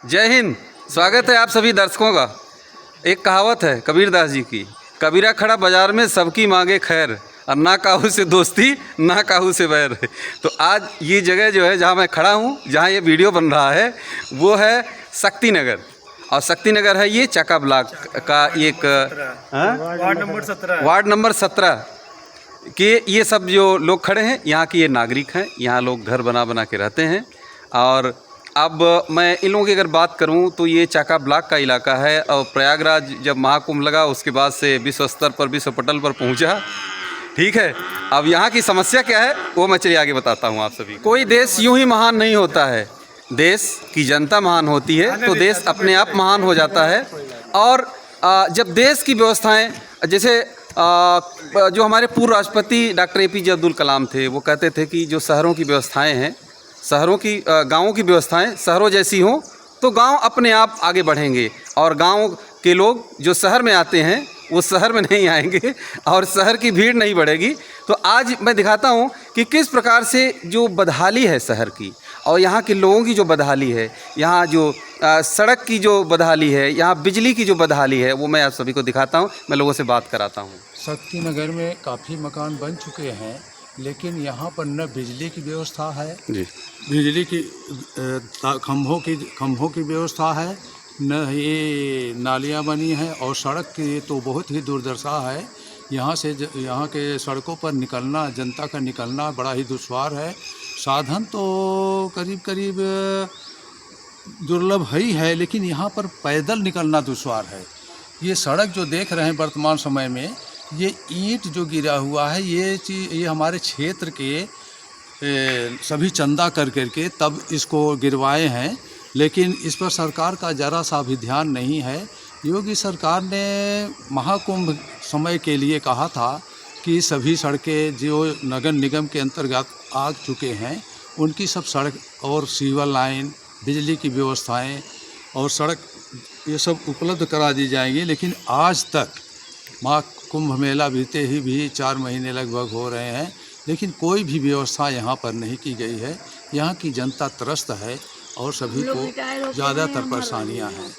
जय हिंद। स्वागत है आप सभी दर्शकों का। एक कहावत है कबीरदास जी की, कबीरा खड़ा बाजार में सबकी मांगे खैर, और ना काहू से दोस्ती ना काहू से बैर। तो आज ये जगह जो है जहाँ मैं खड़ा हूँ, जहाँ ये वीडियो बन रहा है, वो है शक्ति नगर। और शक्ति नगर है ये चका ब्लॉक का एक वार्ड नंबर 17 के ये सब जो लोग खड़े हैं, यहाँ के ये नागरिक हैं। यहाँ लोग घर बना बना के रहते हैं। और अब मैं इन लोगों की अगर बात करूं तो ये चाका ब्लॉक का इलाका है। और प्रयागराज जब महाकुंभ लगा उसके बाद से विश्व स्तर पर, विश्व पटल पर पहुंचा। ठीक है, अब यहाँ की समस्या क्या है वो मैं चलिए आगे बताता हूँ आप सभी। कोई देश यूं ही महान नहीं होता है, देश की जनता महान होती है तो देश अपने आप महान हो जाता है। और जब देश की व्यवस्थाएँ, जैसे जो हमारे पूर्व राष्ट्रपति डॉक्टर APJ अब्दुल कलाम थे, वो कहते थे कि जो शहरों की व्यवस्थाएँ हैं, शहरों की गाँवों की व्यवस्थाएं शहरों जैसी हों तो गांव अपने आप आगे बढ़ेंगे। और गांव के लोग जो शहर में आते हैं वो शहर में नहीं आएंगे और शहर की भीड़ नहीं बढ़ेगी। तो आज मैं दिखाता हूं कि किस प्रकार से जो बदहाली है शहर की, और यहाँ के लोगों की जो बदहाली है, यहाँ जो सड़क की जो बदहाली है, यहाँ बिजली की जो बदहाली है, वो मैं आप सभी को दिखाता हूँ। मैं लोगों से बात कराता हूँ। शक्ति नगर में काफ़ी मकान बन चुके हैं, लेकिन यहाँ पर न बिजली की व्यवस्था है जी, बिजली की खंभों की व्यवस्था है, न ये नालियाँ बनी हैं, और सड़क की तो बहुत ही दुर्दशा है। यहाँ के सड़कों पर निकलना, जनता का निकलना बड़ा ही दुश्वार है। साधन तो करीब दुर्लभ ही है, लेकिन यहाँ पर पैदल निकलना दुश्वार है। ये सड़क जो देख रहे हैं वर्तमान समय में, ये ईंट जो गिरा हुआ है, ये हमारे क्षेत्र के सभी चंदा कर के तब इसको गिरवाए हैं, लेकिन इस पर सरकार का ज़रा सा भी ध्यान नहीं है। योगी सरकार ने महाकुंभ समय के लिए कहा था कि सभी सड़कें जो नगर निगम के अंतर्गत आ चुके हैं, उनकी सब सड़क और सीवर लाइन, बिजली की व्यवस्थाएं और सड़क ये सब उपलब्ध करा दी जाएंगी। लेकिन आज तक महाकुंभ मेला बीते ही भी 4 महीने लगभग हो रहे हैं, लेकिन कोई भी व्यवस्था यहाँ पर नहीं की गई है। यहाँ की जनता त्रस्त है और सभी को ज़्यादातर परेशानियाँ हैं।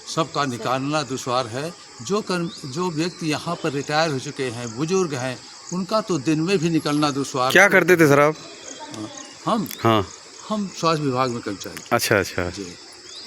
सबका निकालना दुश्वार है। जो व्यक्ति यहाँ पर रिटायर हो चुके हैं, बुजुर्ग हैं, उनका तो दिन में भी निकलना दुश्वार। क्या करते थे सर आप? हम स्वास्थ्य विभाग में कर्मचारी। अच्छा जी।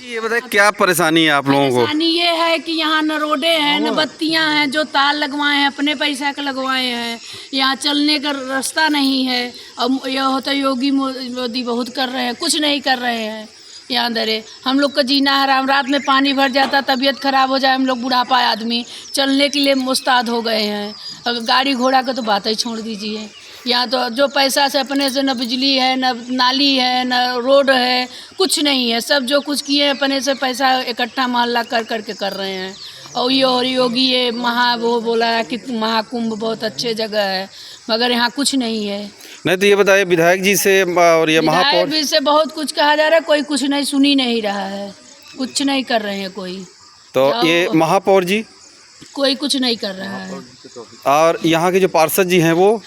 ये बताइए क्या परेशानी है आप लोगों को? परेशानी ये है कि यहाँ न रोडे हैं, न बत्तियाँ हैं, जो तार लगवाए हैं अपने पैसा के लगवाए हैं। यहाँ चलने का रास्ता नहीं है। अब यह होता योगी मोदी बहुत कर रहे हैं, कुछ नहीं कर रहे हैं। यहाँ दरे हम लोग का जीना हराम, रात में पानी भर जाता, तबीयत खराब हो जाए, हम लोग बुढ़ापा आदमी चलने के लिए मुस्ताद हो गए हैं। अब गाड़ी घोड़ा का तो बात ही छोड़ दीजिए। यहाँ तो जो पैसा से अपने से, न बिजली है, न नाली है, न रोड है, कुछ नहीं है। सब जो कुछ किए अपने से पैसा इकट्ठा मोहल्ला कर कर रहे हैं। और योगी ये वो बोला है कि महाकुंभ बहुत अच्छे जगह है, मगर यहाँ कुछ नहीं है। नहीं तो ये बताइए, विधायक जी से और ये महापौर जी से बहुत कुछ कहा जा रहा है, कोई कुछ नहीं सुनी नहीं रहा है, कुछ नहीं कर रहे हैं कोई। तो ये महापौर जी कोई कुछ नहीं कर रहा है। और यहाँ के जो पार्षद जी हैं वो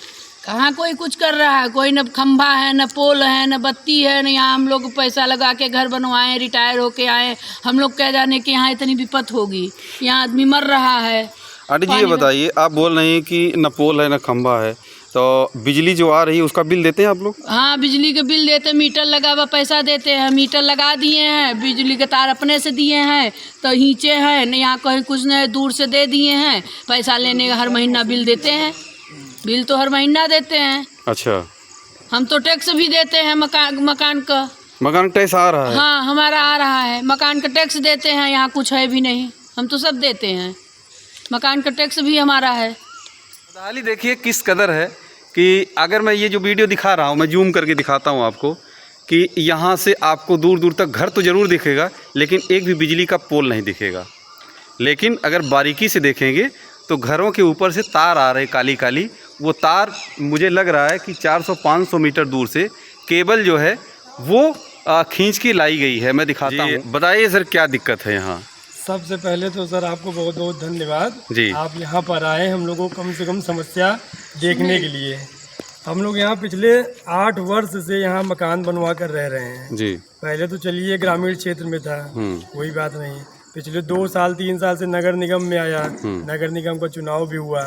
कहाँ कोई कुछ कर रहा है? कोई न खंभा है, न पोल है, न बत्ती है, न यहाँ हम लोग पैसा लगा के घर बनवाए, रिटायर होके आए, हम लोग कह जाने कि यहाँ इतनी विपत होगी, यहाँ आदमी मर रहा है। आंटी जी ये बताइए, आप बोल रहे हैं कि न पोल है न खंभा है, तो बिजली जो आ रही है उसका बिल देते हैं आप लोग? हाँ, बिजली के बिल देते, मीटर लगा हुआ पैसा देते हैं। मीटर लगा दिए हैं, बिजली के तार अपने से दिए हैं, तो नीचे है न, यहाँ कहीं कुछ नहीं, दूर से दे दिए हैं। पैसा लेने का हर महीना बिल देते हैं, बिल तो हर महीना देते हैं। अच्छा, हम तो टैक्स भी देते हैं मकान का टैक्स आ रहा है? हाँ, हमारा आ रहा है, मकान का टैक्स देते हैं। यहाँ कुछ है भी नहीं, हम तो सब देते हैं, मकान का टैक्स भी हमारा है। बदहाली देखिए किस कदर है कि अगर मैं ये जो वीडियो दिखा रहा हूँ, मैं जूम करके दिखाता हूँ आपको, कि यहाँ से आपको दूर दूर तक घर तो ज़रूर दिखेगा, लेकिन एक भी बिजली का पोल नहीं दिखेगा। लेकिन अगर बारीकी से देखेंगे तो घरों के ऊपर से तार आ रहे काली काली। वो तार मुझे लग रहा है कि 400-500 मीटर दूर से केबल जो है वो खींच के लाई गई है। मैं दिखाता हूँ। बताइए सर क्या दिक्कत है यहाँ? सबसे पहले तो सर आपको बहुत बहुत धन्यवाद जी। आप यहाँ पर आए हम लोगों को कम से कम समस्या देखने के लिए। हम लोग यहाँ पिछले 8 वर्ष से यहाँ मकान बनवा कर रह रहे हैं। जी। पहले तो चलिए ग्रामीण क्षेत्र में था, कोई बात नहीं। पिछले 2 साल 3 साल से नगर निगम में आया, नगर निगम का चुनाव भी हुआ।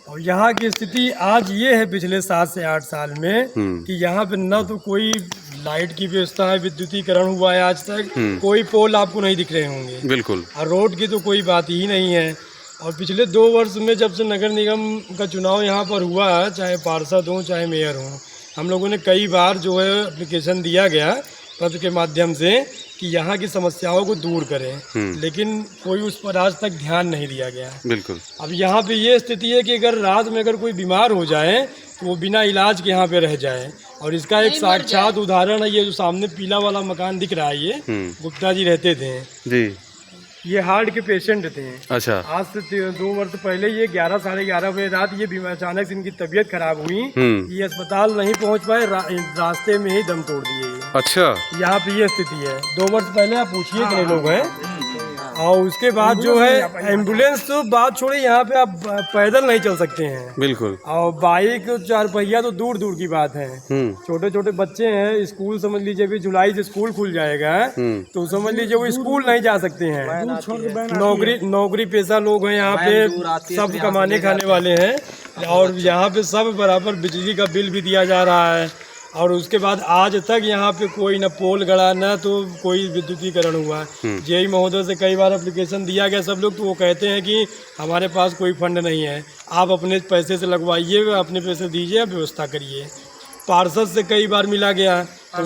और यहाँ की स्थिति आज ये है पिछले 7 से 8 साल में कि यहाँ पे न तो कोई लाइट की व्यवस्था है, विद्युतीकरण हुआ है आज तक, कोई पोल आपको नहीं दिख रहे होंगे। बिल्कुल। और रोड की तो कोई बात ही नहीं है। और पिछले 2 वर्ष में जब से नगर निगम का चुनाव यहाँ पर हुआ, चाहे पार्षद हों चाहे मेयर हों, हम लोगों ने कई बार जो है एप्लीकेशन दिया गया पत्र के माध्यम से कि यहाँ की समस्याओं को दूर करें, लेकिन कोई उस पर आज तक ध्यान नहीं दिया गया। बिल्कुल। अब यहाँ पे ये स्थिति है कि अगर रात में अगर कोई बीमार हो जाए तो वो बिना इलाज के यहाँ पे रह जाए। और इसका एक साक्षात उदाहरण है, ये जो सामने पीला वाला मकान दिख रहा है, ये गुप्ता जी रहते थे जी। ये हार्ट के पेशेंट थे। अच्छा। आज से 2 वर्ष पहले ये 11 साढ़े 11 बजे रात ये अचानक से इनकी तबीयत खराब हुई, ये अस्पताल नहीं पहुंच पाए, रास्ते में ही दम तोड़ दिए। अच्छा। यहाँ पे ये स्थिति है। 2 वर्ष पहले आप पूछिए कितने लोग हैं। और उसके बाद जो है एम्बुलेंस तो बात छोड़िए, यहाँ पे आप पैदल नहीं चल सकते हैं। बिल्कुल। और बाइक 4 पहिया तो दूर दूर की बात है। छोटे छोटे बच्चे हैं, स्कूल समझ लीजिए भी जुलाई से स्कूल खुल जाएगा तो समझ लीजिए वो स्कूल नहीं जा सकते हैं। नौकरी पेशा लोग हैं यहाँ पे, सब कमाने खाने वाले हैं। और यहाँ पे सब बराबर बिजली का बिल भी दिया जा रहा है। और उसके बाद आज तक यहाँ पे कोई न पोल गड़ा न तो कोई विद्युतीकरण हुआ। जेई महोदय से कई बार एप्लीकेशन दिया गया सब लोग, तो वो कहते हैं कि हमारे पास कोई फंड नहीं है, आप अपने पैसे से लगवाइए, अपने पैसे दीजिए, व्यवस्था करिए। पार्षद से कई बार मिला गया तो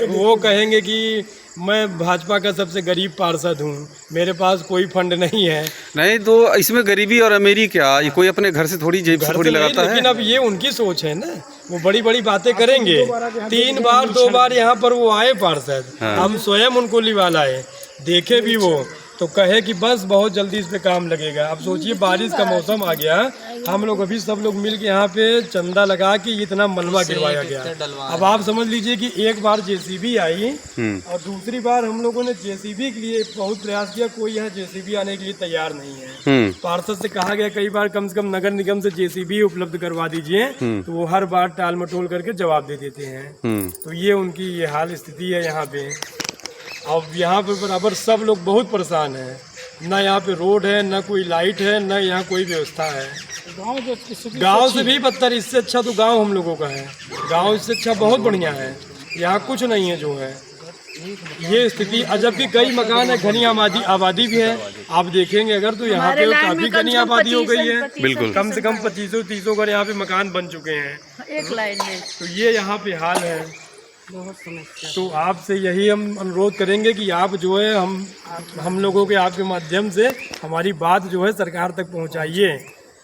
वो कहेंगे कि मैं भाजपा का सबसे गरीब पार्षद हूँ, मेरे पास कोई फंड नहीं है। नहीं तो इसमें गरीबी और अमीरी क्या, ये कोई अपने घर से थोड़ी जेब से थोड़ी लगाता है। लेकिन अब ये उनकी सोच है ना, वो बड़ी बड़ी बातें करेंगे। 3 बार 2 बार यहाँ पर वो आए पार्षद, हम स्वयं उनको लिवा लाए, देखे भी वो, तो कहे कि बस बहुत जल्दी इस पे काम लगेगा। अब सोचिए बारिश का मौसम आ गया, हम लोग अभी सब लोग मिल के यहाँ पे चंदा लगा के इतना मलबा गिरवाया गया। अब आप समझ लीजिए कि एक बार जेसीबी आई और दूसरी बार हम लोगों ने जेसीबी के लिए बहुत प्रयास किया, कोई यहाँ जेसीबी आने के लिए तैयार नहीं है। पार्षद से कहा गया कई बार कम से कम नगर निगम से जेसीबी उपलब्ध करवा दीजिए, तो वो हर बार टाल मटोल करके जवाब दे देते हैं। तो ये उनकी ये हाल स्थिति है यहाँ पे। अब यहाँ पे बराबर सब लोग बहुत परेशान हैं, ना यहाँ पे रोड है, ना कोई लाइट है, ना यहाँ कोई व्यवस्था है। गांव से भी बदतर, इससे अच्छा तो गांव हम लोगों का है। गांव इससे अच्छा बहुत बढ़िया है, यहाँ कुछ नहीं है जो है ये स्थिति। जबकि कई मकान है, घनी आबादी भी है, आप देखेंगे अगर तो यहाँ पे काफी घनी आबादी हो गई है। बिल्कुल। कम से कम 2500-30 घर यहाँ पे मकान बन चुके हैं एक लाइन में। तो ये यहाँ पे हाल है। तो आपसे यही हम अनुरोध करेंगे कि आप जो है हम लोगों के आपके माध्यम से हमारी बात जो है सरकार तक पहुंचाइए।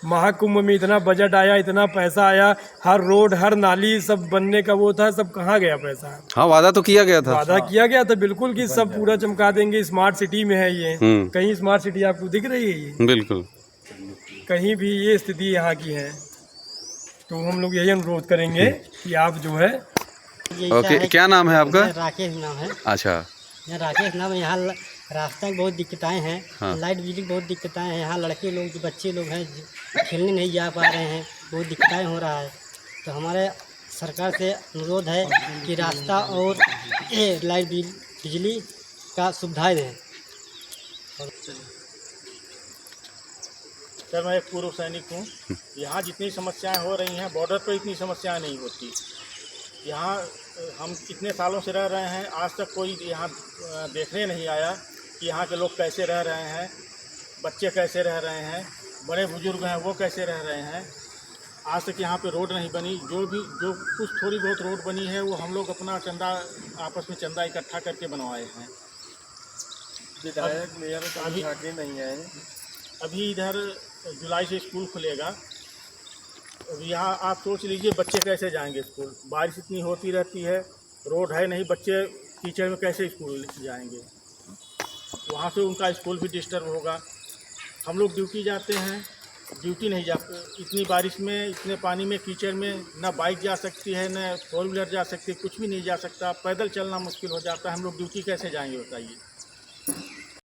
महाकुंभ में इतना बजट आया, इतना पैसा आया, हर रोड हर नाली सब बनने का वो था, सब कहाँ गया पैसा? हाँ, वादा तो किया गया था। वादा किया गया था बिल्कुल कि सब पूरा चमका देंगे, स्मार्ट सिटी में है ये। कहीं स्मार्ट सिटी आपको दिख रही है ये? बिल्कुल। कहीं भी ये स्थिति यहाँ की है। तो हम लोग यही अनुरोध करेंगे कि आप जो है। ओके, क्या नाम है आपका? राकेश नाम है। अच्छा। यहाँ राकेश नाम है। यहाँ रास्ता की बहुत दिक्कतें हैं। हाँ। लाइट बिजली की बहुत दिक्कतें हैं। यहाँ लड़के लोग जो बच्चे लोग हैं खेलने नहीं जा पा रहे हैं, बहुत दिक्कतें हो रहा है। तो हमारे सरकार से अनुरोध है कि रास्ता और लाइट बिजली का सुविधाएं दें। सर, मैं एक पूर्व सैनिक हूँ। यहाँ जितनी समस्याएं हो रही हैं, बॉर्डर पर इतनी समस्याएं नहीं होती। यहाँ हम कितने सालों से रह रहे हैं, आज तक कोई यहाँ देखने नहीं आया कि यहाँ के लोग कैसे रह रहे हैं, बच्चे कैसे रह रहे हैं, बड़े बुजुर्ग हैं वो कैसे रह रहे हैं। आज तक यहाँ पे रोड नहीं बनी। जो कुछ थोड़ी बहुत रोड बनी है वो हम लोग अपना चंदा, आपस में चंदा इकट्ठा करके बनवाए हैं। विधायक मेयर अभी नहीं आए। अभी इधर जुलाई से स्कूल खुलेगा। यहाँ आप सोच लीजिए बच्चे कैसे जाएंगे स्कूल, बारिश इतनी होती रहती है, रोड है नहीं, बच्चे कीचड़ में कैसे स्कूल जाएंगे? वहाँ से उनका स्कूल भी डिस्टर्ब होगा। हम लोग ड्यूटी जाते हैं, ड्यूटी नहीं जा, इतनी बारिश में, इतने पानी में, कीचड़ में ना बाइक जा सकती है, ना 4 व्हीलर जा सकती है, कुछ भी नहीं जा सकता। पैदल चलना मुश्किल हो जाता है। हम लोग ड्यूटी कैसे जाएंगे बताइए?